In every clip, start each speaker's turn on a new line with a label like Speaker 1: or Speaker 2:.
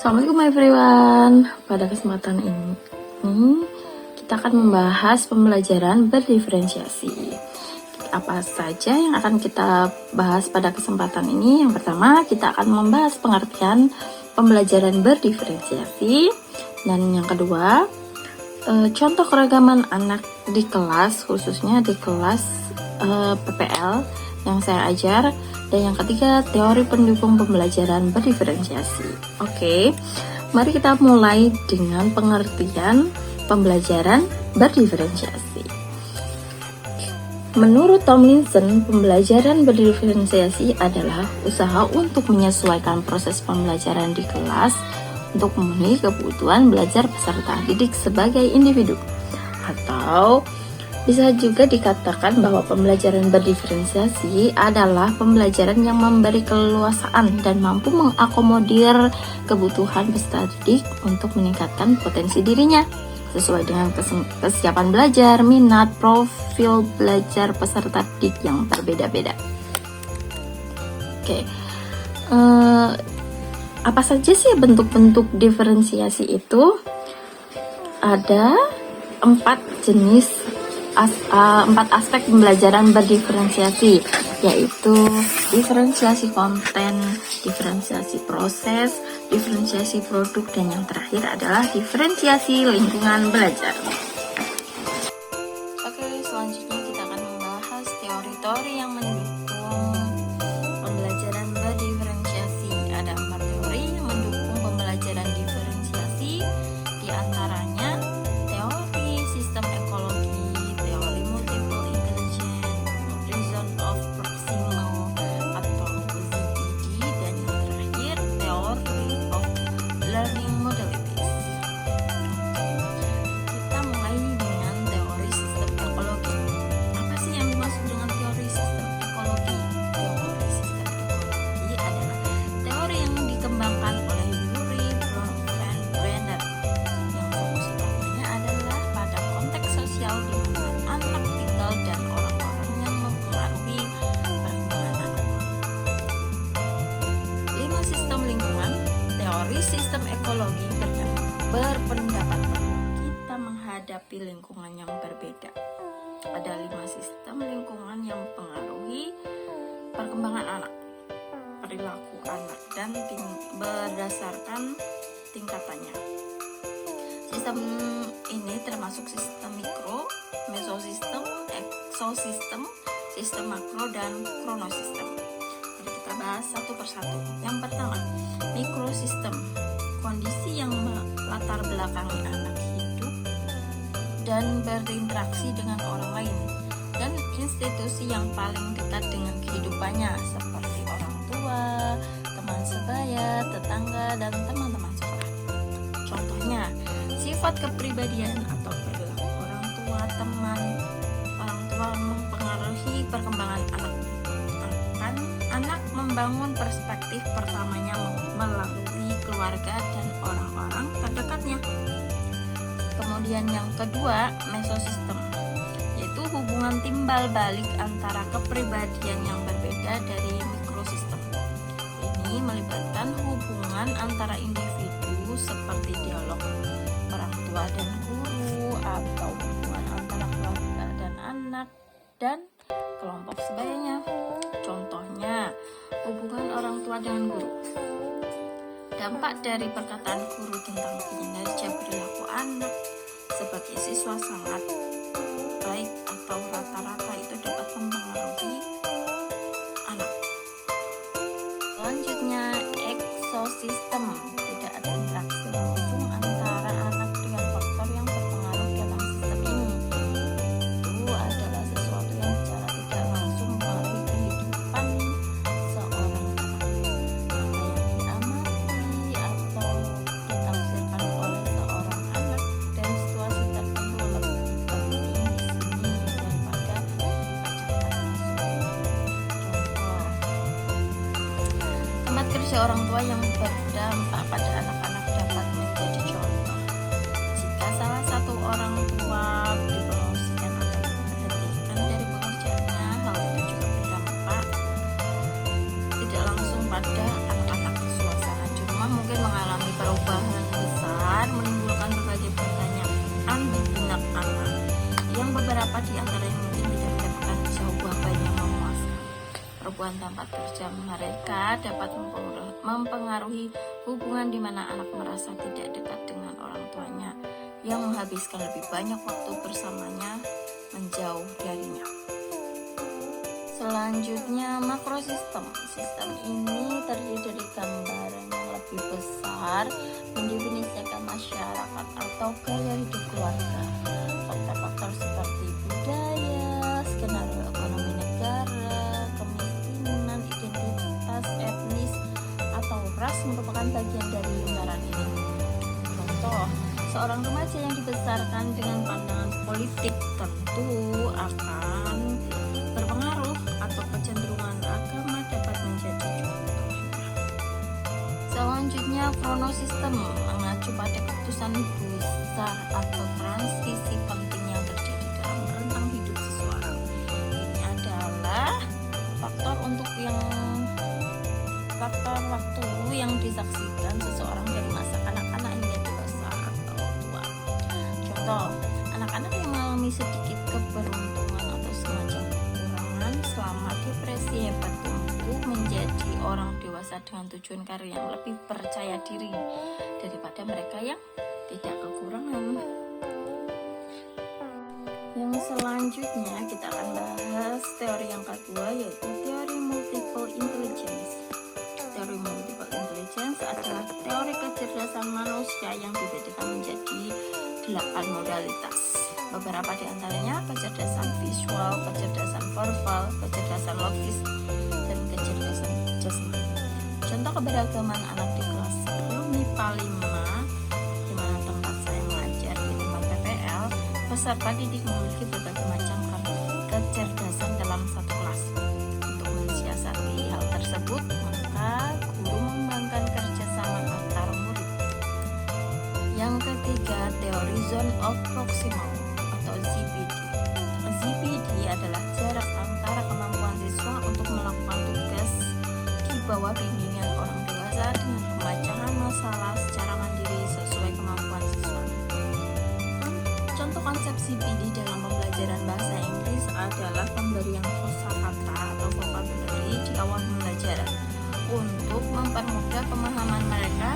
Speaker 1: Assalamualaikum everyone. Pada kesempatan ini kita akan membahas pembelajaran berdiferensiasi. Apa saja yang akan kita bahas pada kesempatan ini? Yang pertama, kita akan membahas pengertian pembelajaran berdiferensiasi. Dan yang kedua, contoh keragaman anak di kelas, khususnya di kelas PPL yang saya ajar. Dan yang ketiga, teori pendukung pembelajaran berdiferensiasi. Oke, mari kita mulai dengan pengertian pembelajaran berdiferensiasi. Menurut Tomlinson, pembelajaran berdiferensiasi adalah usaha untuk menyesuaikan proses pembelajaran di kelas untuk memenuhi kebutuhan belajar peserta didik sebagai individu. Atau bisa juga dikatakan bahwa pembelajaran berdiferensiasi adalah pembelajaran yang memberi keleluasaan dan mampu mengakomodir kebutuhan peserta didik untuk meningkatkan potensi dirinya sesuai dengan kesiapan belajar, minat, profil belajar peserta didik yang berbeda-beda. Oke, apa saja sih bentuk-bentuk diferensiasi itu? Ada 4 aspek pembelajaran berdiferensiasi, yaitu diferensiasi konten, diferensiasi proses, diferensiasi produk, dan yang terakhir adalah diferensiasi lingkungan belajar. Oke, selanjutnya kita akan membahas teori-teori yang mendukung pembelajaran berdiferensiasi. Ada 4 teori yang mendukung pembelajaran diferensiasi, di antaranya teori sistem ekologi, teori multiple intelligence, reason of proximal atau ZPD, dan yang terakhir teori of learning modalities. Kita mulai dengan teori sistem ekologi. Apa sih yang dimaksud dengan teori sistem ekologi? Teori sistem ekologi adalah teori yang dikembangkan oleh Lurie, Brown, dan Brenner, yang fokus utamanya adalah pada konteks sosial di mana anak tinggal dan orang-orang yang mempengaruhi perkembangan anak. 5 sistem lingkungan. Teori sistem ekologi berpendapat bahwa kita menghadapi lingkungan yang berbeda. Ada 5 sistem lingkungan yang mempengaruhi perkembangan anak, perilaku anak, dan berdasarkan tingkatannya. Sistem ini termasuk sistem mikro, mesosistem, eksosistem, sistem makro, dan kronosistem. Jadi kita bahas satu persatu. Yang pertama, mikrosistem, kondisi yang melatar belakangi anak hidup dan berinteraksi dengan orang lain dan institusi yang paling dekat dengan kehidupannya, seperti orang tua, teman sebaya, tetangga, dan teman-teman sekolah. Contohnya, sifat kepribadian atau perilaku orang tua, teman orang tua mempengaruhi perkembangan anak. Anak membangun perspektif pertamanya melalui keluarga dan orang-orang terdekatnya. Kemudian yang kedua, mesosistem, yaitu hubungan timbal balik antara kepribadian yang berbeda dari mikrosistem. Ini melibatkan hubungan antara individu seperti dialog orang tua dan guru, atau hubungan antara keluarga dan anak, dan kelompok sebayanya. Contohnya, hubungan orang tua dengan guru. Dampak dari perkataan guru tentang kinerja perilaku anak sebagai siswa sangat baik atau rata-rata itu dapat mempengaruhi anak. Selanjutnya, eksosistem, tidak ada interaksi langsung antara anak dengan faktor yang berpengaruh dalam sistem ini. Itu adalah sesuatu yang secara tidak langsung mempengaruhi kehidupan seorang anak. Apa yang diamati atau ditafsirkan oleh seorang anak dari situasi tertentu lebih penting di sini daripada bacakan langsung. Contoh, tempat kerja orang tua yang berdampak pada anak-anak dapat menjadi contoh. Jika salah satu orang tua dipromosikan atau diberhentikan dari pekerjaannya, hal itu juga berdampak tidak langsung pada anak-anak. Suasana di rumah mungkin mengalami perubahan perubahan besar menimbulkan berbagai pertanyaan di benak anak, yang beberapa di antaranya mungkin tidak mendapatkan jawaban yang memuaskan. Perubahan tempat kerja mereka dapat mempengaruhi hubungan di mana anak merasa tidak dekat dengan orang tuanya, yang menghabiskan lebih banyak waktu bersamanya menjauh darinya. Selanjutnya, makrosistem. Sistem ini terdiri dari gambaran yang lebih besar mendefinisikan masyarakat atau gaya hidup keluarga. Faktor-faktor seperti budaya, skenario ekonomi negara, kemiskinan, identitas etnis, atau ras merupakan bagian dari lingkaran ini. Contoh, seorang remaja yang dibesarkan dengan pandangan politik tentu akan berpengaruh, atau kecenderungan agama dapat menjadi contohnya. Selanjutnya, kronosistem mengacu pada keputusan besar atau transisi penting yang terjadi dalam rentang hidup seseorang. Ini adalah faktor waktu yang disaksikan seseorang dari masa kanak-kanak hingga dewasa atau tua. Contoh, anak-anak yang mengalami sedikit keberuntungan atau semacam kekurangan selama depresi hebat tumbuh menjadi orang dewasa dengan tujuan karir yang lebih percaya diri daripada mereka yang tidak kekurangan. Yang selanjutnya kita akan bahas teori yang kedua, yaitu teori multiple intelligence. Teori multiple intelligence adalah teori kecerdasan manusia yang dibedakan menjadi 8 modalitas. Beberapa di antaranya kecerdasan visual, kecerdasan verbal, kecerdasan logis, dan kecerdasan jasmani. Contoh keberagaman anak di kelas 10 MIPA 5, di mana tempat saya mengajar di tempat PPL, peserta didik memiliki berbagai macam kecerdasan dalam satu kelas. Untuk mensiasati hal tersebut, maka guru mengembangkan kerjasama antar murid. Yang ketiga, teori zone of proximal atau ZPD. ZPD adalah jarak antara kemampuan siswa untuk melakukan tugas di bawah bimbingan orang dewasa dengan pemecahan masalah secara mandiri sesuai kemampuan siswa. Contoh konsep ZPD dalam pembelajaran bahasa Inggris adalah pemberian kosakata atau vocabulary di awal pembelajaran untuk mempermudah pemahaman mereka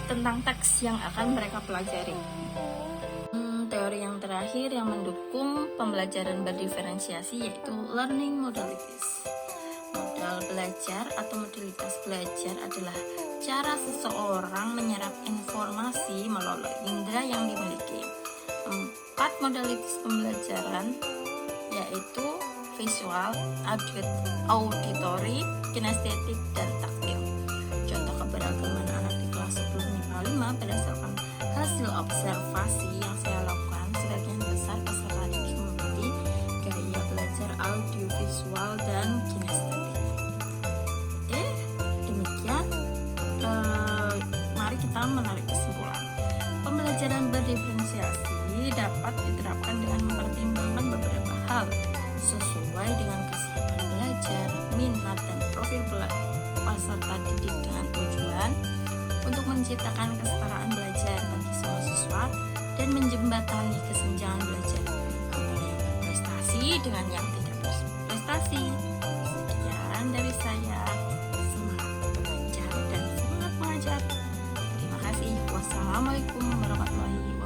Speaker 1: tentang teks yang akan mereka pelajari. Teori yang terakhir yang mendukung pembelajaran berdiferensiasi yaitu learning modalities. Modal belajar atau modalitas belajar adalah cara seseorang menyerap informasi melalui indera yang dimiliki. 4 modalitas pembelajaran yaitu visual, auditory, kinestetik, dan taktil. Contoh keberagaman anak di kelas 10 MIPA 5 berdasarkan hasil observasi yang saya lakukan, sebagian besar peserta didik memiliki gaya belajar audiovisual dan kinestetik. Oke, demikian. Mari kita menarik kesimpulan. Pembelajaran berdiferensiasi dapat diterapkan dengan mempertimbangkan beberapa hal sesuai dengan kesiapan belajar, minat, dan profil peserta didik dengan tujuan untuk menciptakan kesetaraan belajar bagi semua siswa dan menjembatani kesenjangan belajar antara yang berprestasi dengan yang tidak berprestasi. Sekian dari saya. Semangat belajar dan semangat mengajar. Terima kasih. Wassalamualaikum warahmatullahi wabarakatuh.